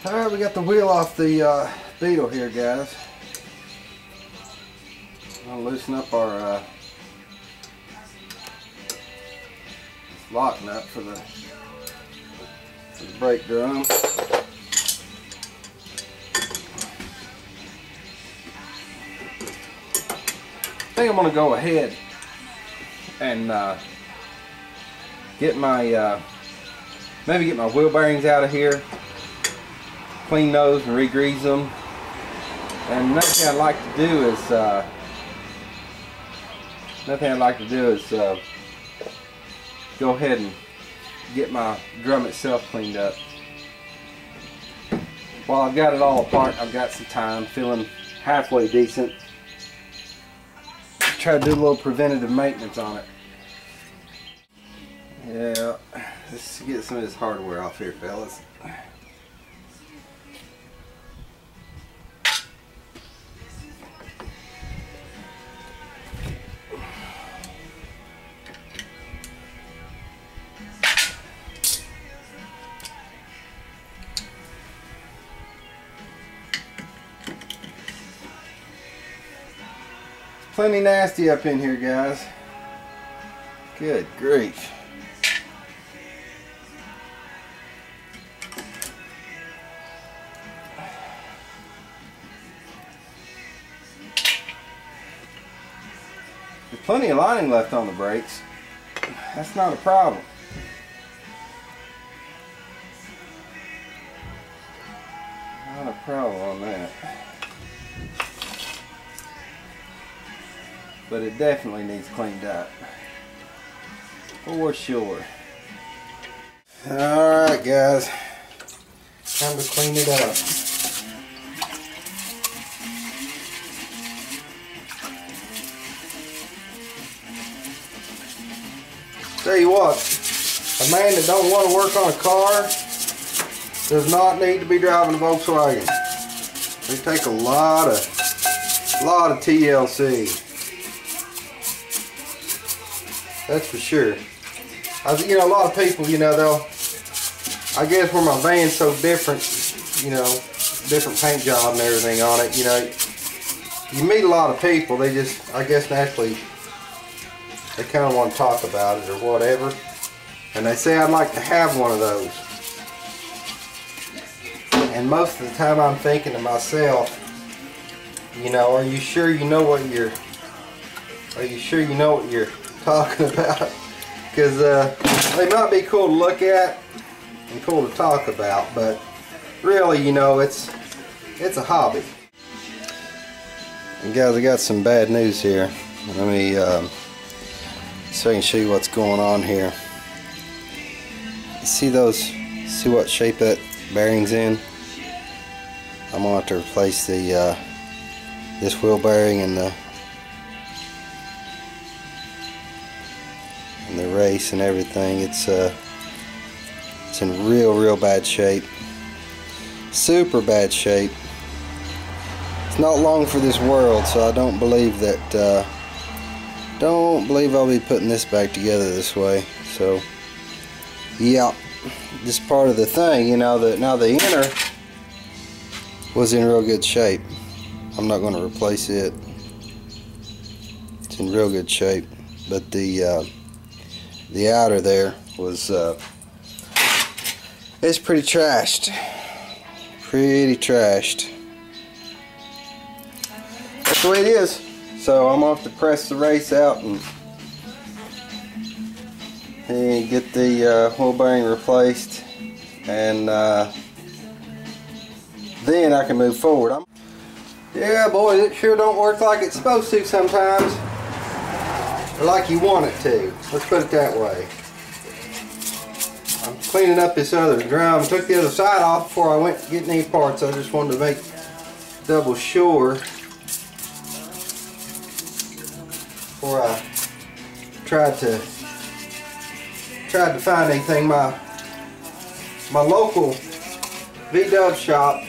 Alright, we got the wheel off the Beetle here, guys. I'll loosen up our lock nut for the brake drum. I think I'm going to go ahead and get my maybe get my wheel bearings out of here, clean those and re-grease them. And another thing I'd like to do is go ahead and get my drum itself cleaned up. While I've got it all apart, I've got some time, feeling halfway decent. Try to do a little preventative maintenance on it. Yeah, let's get some of this hardware off here, fellas. Plenty nasty up in here, guys. Good grief. There's plenty of lining left on the brakes. That's not a problem. Not a problem on that. But it definitely needs cleaned up, for sure. Alright guys, time to clean it up. Tell you what, a man that don't want to work on a car does not need to be driving a Volkswagen. They take a lot of TLC. That's for sure. You know, a lot of people, you know, I guess where my van's so different, you know, different paint job and everything on it, you know, you meet a lot of people, they just, I guess naturally, they kind of want to talk about it or whatever. And they say, I'd like to have one of those. And most of the time I'm thinking to myself, you know, are you sure you know what you're talking about? Because they might be cool to look at and cool to talk about, but really, you know, it's a hobby. And guys, I got some bad news here. Let me so I can show you what's going on here. You see what shape that bearing's in? I'm gonna have to replace the this wheel bearing and the race and everything. It's in real bad shape, super bad shape. It's not long for this world, so I don't believe I'll be putting this back together this way. So yeah, this part of the thing, you know, that now the inner was in real good shape. I'm not going to replace it. It's in real good shape, but the outer there was it's pretty trashed. That's the way it is. So I'm off to press the race out and get the wheel bearing replaced, and then I can move forward. Yeah, boys, it sure don't work like it's supposed to sometimes, or like you want it to. Let's put it that way. I'm cleaning up this other drum. Took the other side off before I went to get any parts. I just wanted to make double sure before I tried to find anything. My local VW shop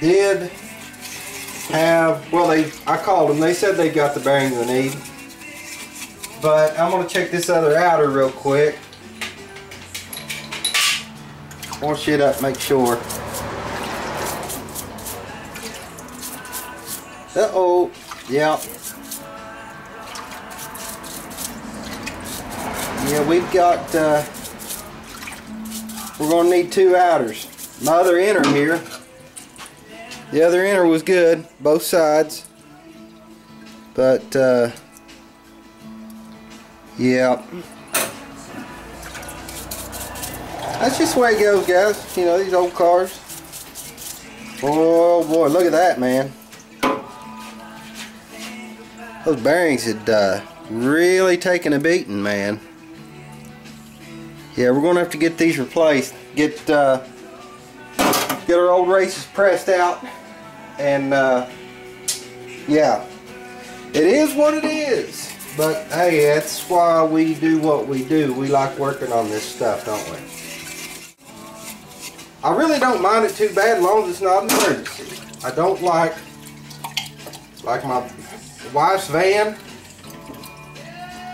did have, well, I called them. They said they got the bearings I need. But I'm going to check this other outer real quick. Wash it up, make sure. Uh-oh. Yeah. Yeah, we've got, we're going to need 2 outers. My other inner here, the other inner was good, both sides. But, yeah. That's just the way it goes, guys. You know, these old cars. Oh boy, look at that, man. Those bearings had really taken a beating, man. Yeah, we're going to have to get these replaced. Get our old races pressed out. And, yeah. It is what it is. But, hey, that's why we do what we do. We like working on this stuff, don't we? I really don't mind it too bad as long as it's not an emergency. I don't like my wife's van.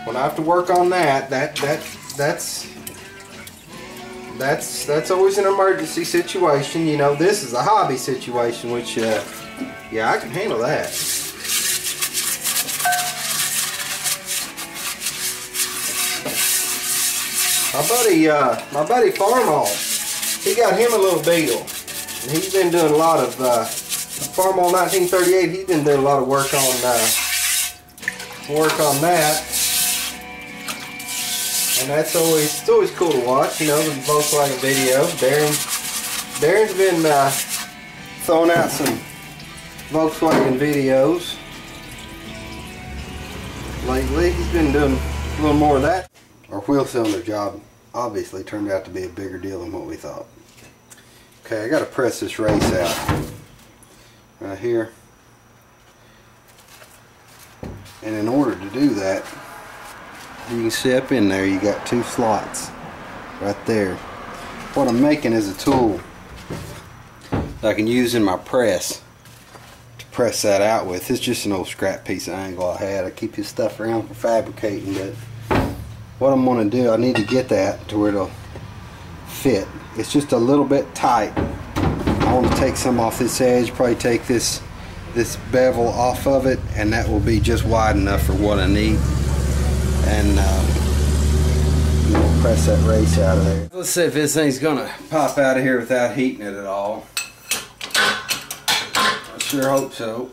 When I have to work on that's always an emergency situation. You know, this is a hobby situation, which yeah, I can handle that. My buddy Farmall, he got him a little Beetle, and he's been doing a lot of Farmall 1938. He's been doing a lot of work on that, and it's always cool to watch. You know, the Volkswagen video. Darren's been throwing out some Volkswagen videos lately. He's been doing a little more of that. Our wheel cylinder job obviously turned out to be a bigger deal than what we thought. Okay, I got to press this race out right here, and in order to do that, you can see up in there you got 2 slots right there. What I'm making is a tool that I can use in my press to press that out with. It's just an old scrap piece of angle I had. I keep this stuff around for fabricating, but what I'm going to do, I need to get that to where it'll fit. It's just a little bit tight. I want to take some off this edge, probably take this bevel off of it, and that will be just wide enough for what I need. And we'll press that race out of there. Let's see if this thing's gonna pop out of here without heating it at all. I sure hope so.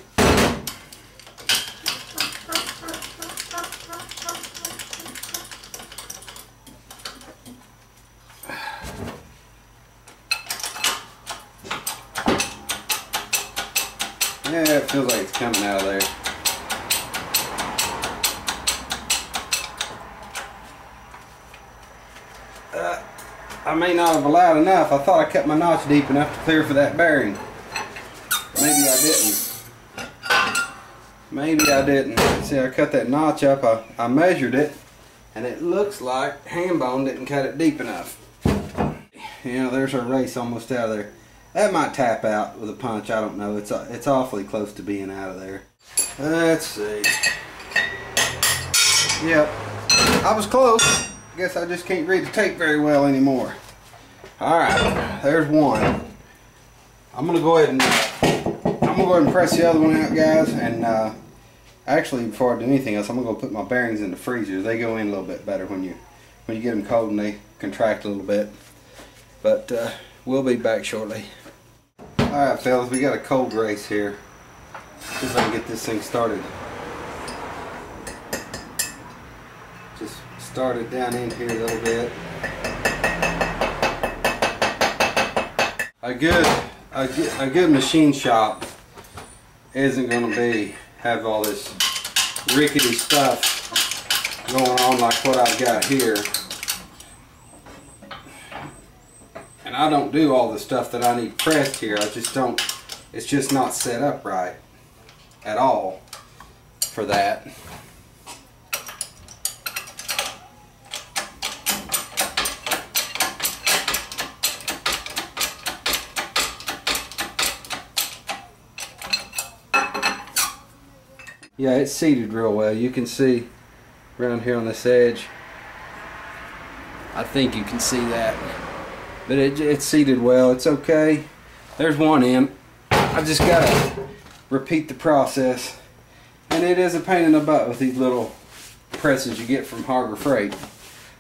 Yeah, it feels like it's coming out of there. I may not have allowed enough. I thought I cut my notch deep enough to clear for that bearing. Maybe I didn't. Maybe I didn't. See, I cut that notch up. I measured it, and it looks like hand bone didn't cut it deep enough. You know, there's our race almost out of there. That might tap out with a punch. I don't know. It's awfully close to being out of there. Let's see. Yep, I was close. Guess I just can't read the tape very well anymore. Alright, there's one. I'm gonna go ahead and press the other one out, guys, and actually before I do anything else, I'm gonna go put my bearings in the freezer. They go in a little bit better when you get them cold and they contract a little bit. But we'll be back shortly. Alright fellas, we got a cold race here. See if I can get this thing started. Just start it down in here a little bit. A good machine shop isn't going to have all this rickety stuff going on like what I've got here. And I don't do all the stuff that I need pressed here. I just don't. It's just not set up right at all for that. Yeah, it's seated real well. You can see around here on this edge. I think you can see that. But it's seated well. It's okay. There's one in. I just gotta repeat the process. And it is a pain in the butt with these little presses you get from Harbor Freight.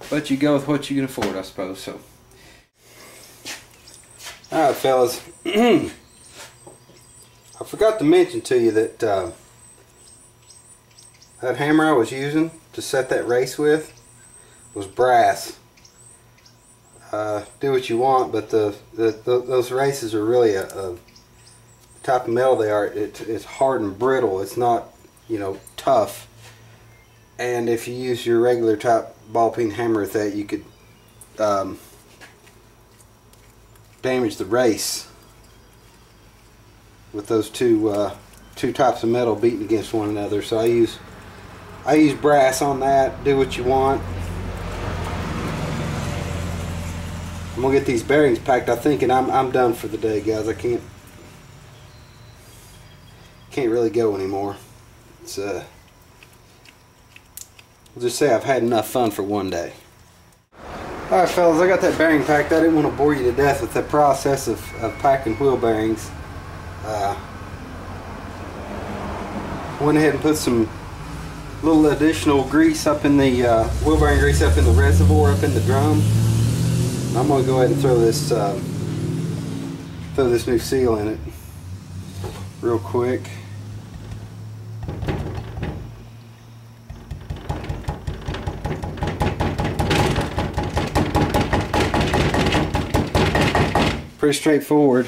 But you go with what you can afford, I suppose. So, alright fellas, I forgot to mention to you that that hammer I was using to set that race with was brass. Do what you want, but those races are really a type of metal they are. It's hard and brittle. It's not, you know, tough. And if you use your regular type ball peen hammer with that, you could damage the race with those two types of metal beating against one another. So I use brass on that. Do what you want. I'm gonna get these bearings packed, I think, and I'm done for the day, guys. I can't really go anymore. It's we'll just say I've had enough fun for one day. Alright fellas, I got that bearing packed. I didn't want to bore you to death with the process of packing wheel bearings. Went ahead and put some little additional grease up in the wheel bearing grease up in the reservoir, up in the drum. I'm going to go ahead and throw this new seal in it real quick. Pretty straightforward.